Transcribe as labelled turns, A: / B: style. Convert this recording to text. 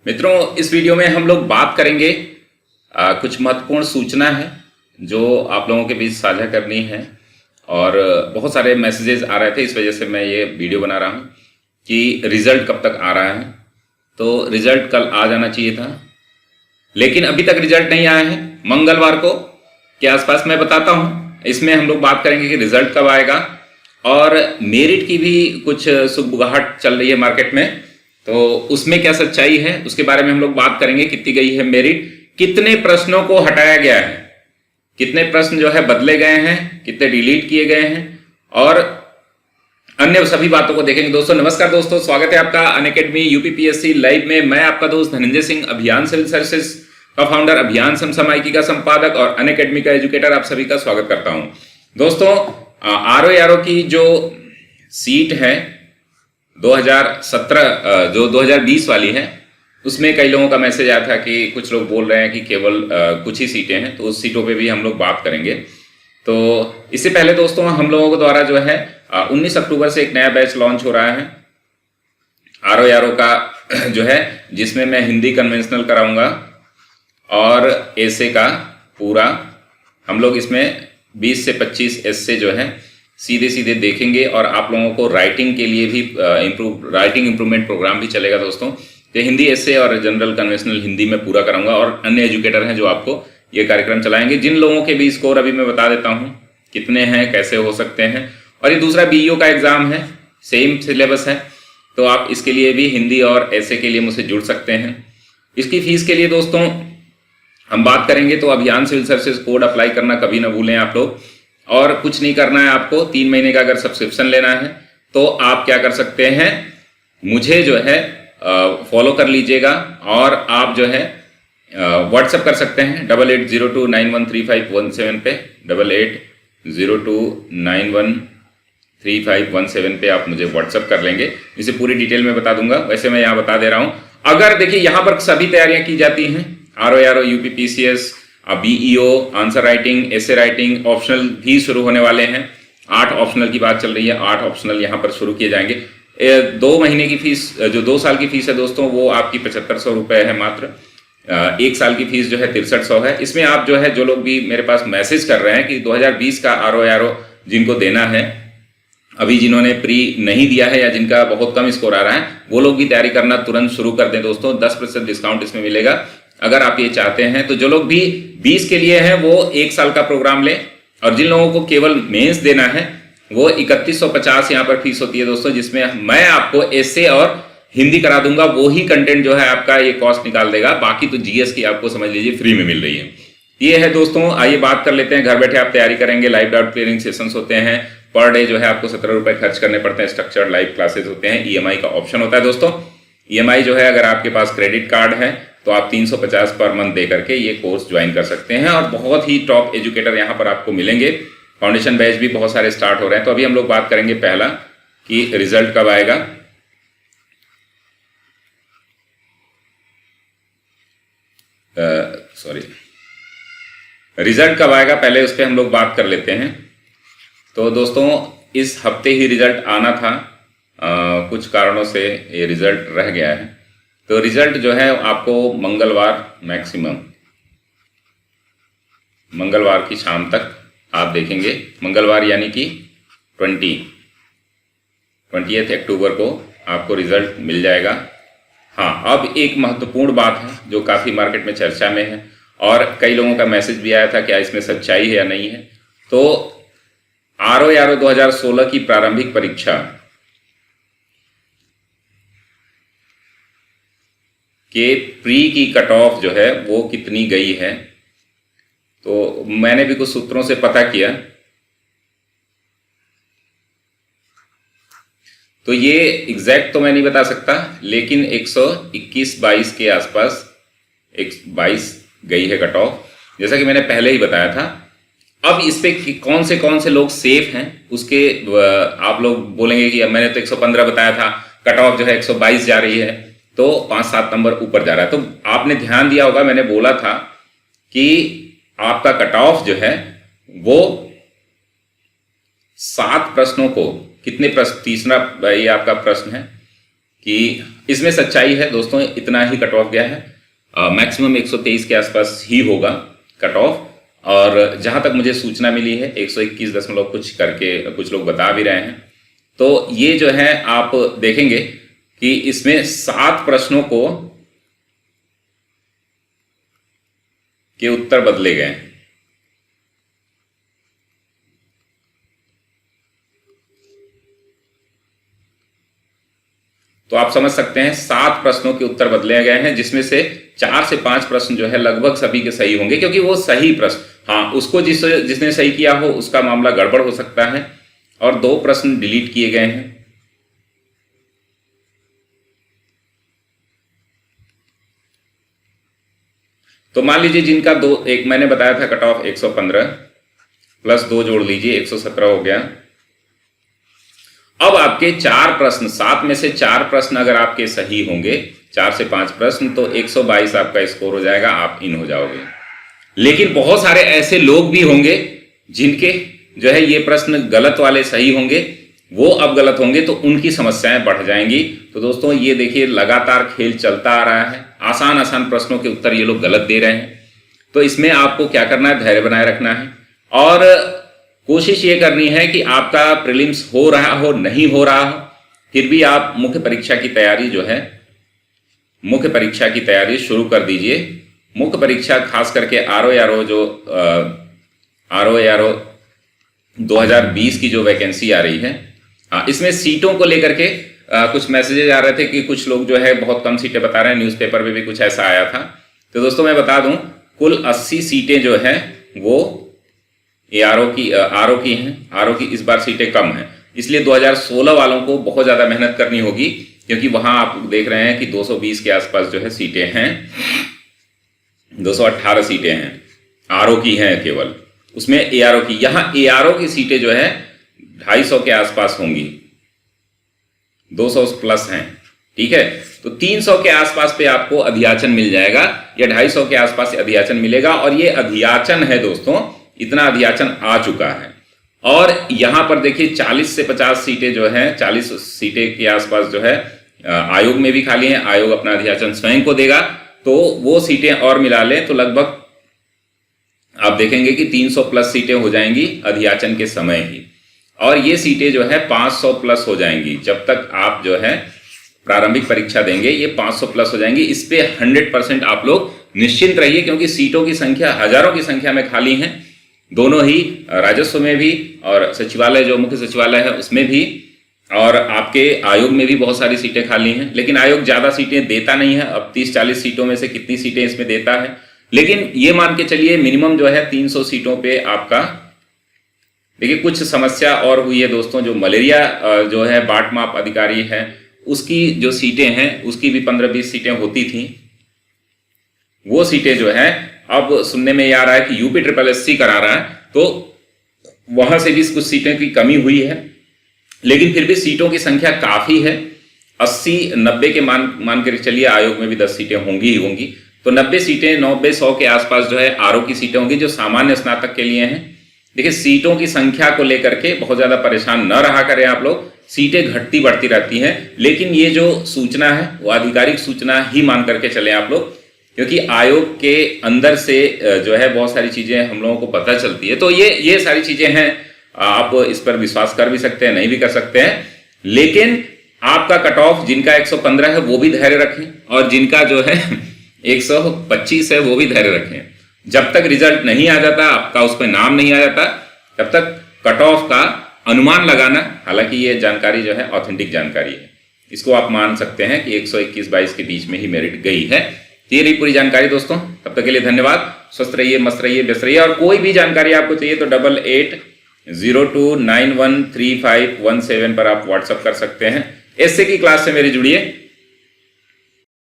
A: मित्रों, इस वीडियो में हम लोग बात करेंगे कुछ महत्वपूर्ण सूचना है जो आप लोगों के बीच साझा करनी है। और बहुत सारे मैसेजेस आ रहे थे, इस वजह से मैं ये वीडियो बना रहा हूँ कि रिजल्ट कब तक आ रहा है। तो रिजल्ट कल आ जाना चाहिए था, लेकिन अभी तक रिजल्ट नहीं आया है। मंगलवार को के आसपास मैं बताता हूँ। इसमें हम लोग बात करेंगे कि रिजल्ट कब आएगा, और मेरिट की भी कुछ सुगबुगाहट चल रही है मार्केट में, तो उसमें क्या सच्चाई है उसके बारे में हम लोग बात करेंगे। कितनी गई है मेरिट, कितने प्रश्नों को हटाया गया है, कितने प्रश्न जो है बदले गए हैं, कितने डिलीट किए गए हैं, और अन्य सभी बातों को देखेंगे। दोस्तों नमस्कार दोस्तों, स्वागत है आपका अनअकैडमी यूपीपीएससी लाइव में। मैं आपका दोस्त धनंजय सिंह, अभियान सिविल सर्विसेज का फाउंडर, अभियान समसामयिकी का संपादक और अनअकैडमी का एजुकेटर, आप सभी का स्वागत करता हूं। दोस्तों आरओ की जो सीट है 2017 जो 2020 वाली है, उसमें कई लोगों का मैसेज आया था कि कुछ लोग बोल रहे हैं कि केवल कुछ ही सीटें हैं, तो उस सीटों पे भी हम लोग बात करेंगे। तो इससे पहले दोस्तों हम लोगों के द्वारा जो है 19 अक्टूबर से एक नया बैच लॉन्च हो रहा है आरओ का जो है, जिसमें मैं हिंदी कन्वेंशनल कराऊंगा और एसे का पूरा। हम लोग इसमें 20 से 25 एसे जो है सीधे सीधे देखेंगे, और आप लोगों को राइटिंग के लिए भी राइटिंग इंप्रूवमेंट प्रोग्राम भी चलेगा दोस्तों। तो हिंदी एसे और जनरल कन्वेंशनल हिंदी में पूरा कराऊंगा, और अन्य एजुकेटर हैं जो आपको ये कार्यक्रम चलाएंगे। जिन लोगों के भी स्कोर अभी मैं बता देता हूँ कितने हैं, कैसे हो सकते हैं। और ये दूसरा बीईओ का एग्जाम है, सेम सिलेबस है, तो आप इसके लिए भी हिंदी और एसे के लिए मुझसे जुड़ सकते हैं। इसकी फीस के लिए दोस्तों हम बात करेंगे, तो अभियान सिविल सर्विसेज कोड अप्लाई करना कभी ना भूलें आप लोग। और कुछ नहीं करना है आपको, 3 महीने का अगर सब्सक्रिप्शन लेना है तो आप क्या कर सकते हैं, मुझे जो है फॉलो कर लीजिएगा, और आप जो है व्हाट्सएप कर सकते हैं 8802913517 पे, 8802913517 पे आप मुझे व्हाट्सएप कर लेंगे। इसे पूरी डिटेल में बता दूंगा। वैसे मैं यहाँ बता दे रहा हूँ, अगर देखिए यहाँ पर सभी तैयारियां की जाती हैं, RO UPPCS, BEO, answer writing, essay writing, optional भी शुरू होने वाले हैं। 8 ऑप्शनल की बात चल रही है, 8 ऑप्शनल यहाँ पर शुरू किए जाएंगे। 2 महीने की फीस, जो 2 साल की फीस है दोस्तों, वो आपकी 7500 रुपये है मात्र। 1 साल की फीस जो है 6300 है। इसमें आप जो है, जो लोग भी मेरे पास मैसेज कर रहे हैं कि 2020 का आरओ जिनको देना है, अभी जिन्होंने प्री नहीं दिया है या जिनका बहुत कम स्कोर आ रहा है, वो लोग भी तैयारी करना तुरंत शुरू कर दें दोस्तों। 10% डिस्काउंट इसमें मिलेगा अगर आप ये चाहते हैं। तो जो लोग भी 20 के लिए हैं वो 1 साल का प्रोग्राम लें, और जिन लोगों को केवल मेंस देना है वो 3150 यहाँ पर फीस होती है दोस्तों, जिसमें मैं आपको एसे और हिंदी करा दूंगा। वो ही कंटेंट जो है आपका ये कॉस्ट निकाल देगा। बाकी तो जीएस की आपको समझ लीजिए फ्री में मिल रही है। ये है दोस्तों। आइए बात कर लेते हैं, घर बैठे आप तैयारी करेंगे। लाइव डाउट क्लियरिंग सेशंस होते हैं, पर डे जो है आपको 17 रुपए खर्च करने पड़ते हैं। स्ट्रक्चर्ड लाइव क्लासेस होते हैं, ईएमआई का ऑप्शन होता है दोस्तों। ईएमआई जो है, अगर आपके पास क्रेडिट कार्ड है तो आप 350 पर मंथ दे करके ये कोर्स ज्वाइन कर सकते हैं, और बहुत ही टॉप एजुकेटर यहाँ पर आपको मिलेंगे। फाउंडेशन बैच भी बहुत सारे स्टार्ट हो रहे हैं। तो अभी हम लोग बात करेंगे पहला कि रिजल्ट कब आएगा। रिजल्ट कब आएगा, पहले उस पर हम लोग बात कर लेते हैं। तो दोस्तों इस हफ्ते ही रिजल्ट आना था, कुछ कारणों से ये रिजल्ट रह गया है। तो रिजल्ट जो है आपको मंगलवार, मैक्सिमम मंगलवार की शाम तक आप देखेंगे। मंगलवार यानी कि 20 अक्टूबर को आपको रिजल्ट मिल जाएगा। हाँ, अब एक महत्वपूर्ण बात है जो काफ़ी मार्केट में चर्चा में है, और कई लोगों का मैसेज भी आया था क्या इसमें सच्चाई है या नहीं है। तो आरओ 2016 की प्रारंभिक परीक्षा के प्री की कट ऑफ जो है वो कितनी गई है, तो मैंने भी कुछ सूत्रों से पता किया। तो ये एग्जैक्ट तो मैं नहीं बता सकता, लेकिन 121-22 के आसपास 22 गई है कट ऑफ, जैसा कि मैंने पहले ही बताया था। अब इस पे कौन से लोग सेफ हैं उसके आप लोग बोलेंगे कि मैंने तो 115 बताया था, कट ऑफ जो है 122 जा रही है, तो 5-7 नंबर ऊपर जा रहा है। तो आपने ध्यान दिया होगा, मैंने बोला था कि आपका कट ऑफ जो है वो 7 प्रश्नों को, कितने प्रश्न, तीसरा ये आपका प्रश्न है, कि इसमें सच्चाई है दोस्तों, इतना ही कट ऑफ गया है, मैक्सिमम 123 के आसपास ही होगा कट ऑफ। और जहां तक मुझे सूचना मिली है 121 दशमलव कुछ करके कुछ लोग बता भी रहे हैं। तो ये जो है आप देखेंगे कि इसमें 7 प्रश्नों के उत्तर बदले गए। तो आप समझ सकते हैं 7 प्रश्नों के उत्तर बदले गए हैं, जिसमें से 4 से 5 प्रश्न जो है लगभग सभी के सही होंगे, क्योंकि वो सही प्रश्न, हाँ उसको जिसने सही किया हो उसका मामला गड़बड़ हो सकता है। और 2 प्रश्न डिलीट किए गए हैं। तो मान लीजिए जिनका एक मैंने बताया था कट ऑफ 115 प्लस 2 जोड़ लीजिए 117 हो गया। अब आपके 4 प्रश्न, 7 में से 4 प्रश्न अगर आपके सही होंगे, 4 से 5 प्रश्न, तो 122 आपका स्कोर हो जाएगा, आप इन हो जाओगे। लेकिन बहुत सारे ऐसे लोग भी होंगे जिनके जो है ये प्रश्न गलत वाले सही होंगे, वो अब गलत होंगे तो उनकी समस्याएं बढ़ जाएंगी। तो दोस्तों ये देखिए लगातार खेल चलता आ रहा है, आसान आसान प्रश्नों के उत्तर ये लोग गलत दे रहे हैं। तो इसमें आपको क्या करना है, धैर्य बनाए रखना है और कोशिश ये करनी है कि आपका प्रीलिम्स हो रहा हो नहीं हो रहा हो, फिर भी आप मुख्य परीक्षा की तैयारी जो है, मुख्य परीक्षा की तैयारी शुरू कर दीजिए। मुख्य परीक्षा खास करके आरओ जो आरओ 2020 की जो वैकेंसी आ रही है, इसमें सीटों को लेकर के कुछ मैसेजेस आ रहे थे कि कुछ लोग जो है बहुत कम सीटें बता रहे हैं, न्यूज़पेपर में भी कुछ ऐसा आया था। तो दोस्तों मैं बता दूं, कुल 80 सीटें जो हैं वो आरओ की हैं। आरओ की इस बार सीटें कम हैं, इसलिए 2016 वालों को बहुत ज़्यादा मेहनत करनी होगी, क्योंकि वहाँ आप देख रहे हैं कि 220 के आसपास जो है सीटें हैं, 218 सीटें हैं आरओ की हैं केवल, उसमें एआरओ की, यहाँ एआरओ की सीटें जो है 250 के आसपास होंगी, 200 प्लस हैं, ठीक है। तो 300 के आसपास पे आपको अध्याचन मिल जाएगा या 250 के आसपास अध्याचन मिलेगा। और ये अध्याचन है दोस्तों, इतना अध्याचन आ चुका है। और यहां पर देखिए 40 से 50 सीटें जो हैं, 40 सीटें के आसपास जो है आयोग में भी खाली हैं, आयोग अपना अध्याचन स्वयं को देगा, तो वो सीटें और मिला लें तो लगभग आप देखेंगे कि 300 प्लस सीटें हो जाएंगी अध्याचन के समय ही। और ये सीटें जो है 500 प्लस हो जाएंगी, जब तक आप जो है प्रारंभिक परीक्षा देंगे ये 500 प्लस हो जाएंगी। इस पे 100% आप लोग निश्चिंत रहिए, क्योंकि सीटों की संख्या हजारों की संख्या में खाली हैं, दोनों ही राजस्व में भी और सचिवालय जो मुख्य सचिवालय है उसमें भी, और आपके आयोग में भी बहुत सारी सीटें खाली हैं। लेकिन आयोग ज़्यादा सीटें देता नहीं है, अब 30-40 सीटों में से कितनी सीटें इसमें देता है, लेकिन ये मान के चलिए मिनिमम जो है 300 सीटों पे आपका। देखिए कुछ समस्या और हुई है दोस्तों, जो मलेरिया जो है बाट माप अधिकारी है उसकी जो सीटें हैं उसकी भी 15-20 सीटें होती थी, वो सीटें जो है अब सुनने में ये आ रहा है कि यूपी SSS करा रहा है, तो वहां से भी कुछ सीटें की कमी हुई है। लेकिन फिर भी सीटों की संख्या काफी है, 80-90 के मान कर चलिए, आयोग में भी 10 सीटें होंगी ही होंगी, तो 90 सीटें 90-100 के आसपास जो है आरओ की सीटें होंगी, जो सामान्य स्नातक के लिए हैं। देखिए सीटों की संख्या को लेकर के बहुत ज्यादा परेशान न रहा करें आप लोग, सीटें घटती बढ़ती रहती हैं, लेकिन ये जो सूचना है वो आधिकारिक सूचना ही मान करके चले आप लोग, क्योंकि आयोग के अंदर से जो है बहुत सारी चीजें हम लोगों को पता चलती है। तो ये सारी चीजें हैं, आप इस पर विश्वास कर भी सकते हैं, नहीं भी कर सकते हैं, लेकिन आपका कट ऑफ जिनका 115 है वो भी धैर्य रखें, और जिनका जो है 125 है वो भी धैर्य रखें। जब तक रिजल्ट नहीं आ जाता, आपका उस पर नाम नहीं आ जाता, तब तक कट ऑफ का अनुमान लगाना, हालांकि ये जानकारी जो है ऑथेंटिक जानकारी है, इसको आप मान सकते हैं कि 121-22 के बीच में ही मेरिट गई है। ये रही पूरी जानकारी दोस्तों, तब तक के लिए धन्यवाद। स्वस्थ रहिए, मस्त रहिए, व्यस्त रहिए, और कोई भी जानकारी आपको चाहिए तो 8802913517 पर आप व्हाट्सएप कर सकते हैं। एसए की क्लास से मेरे जुड़िए।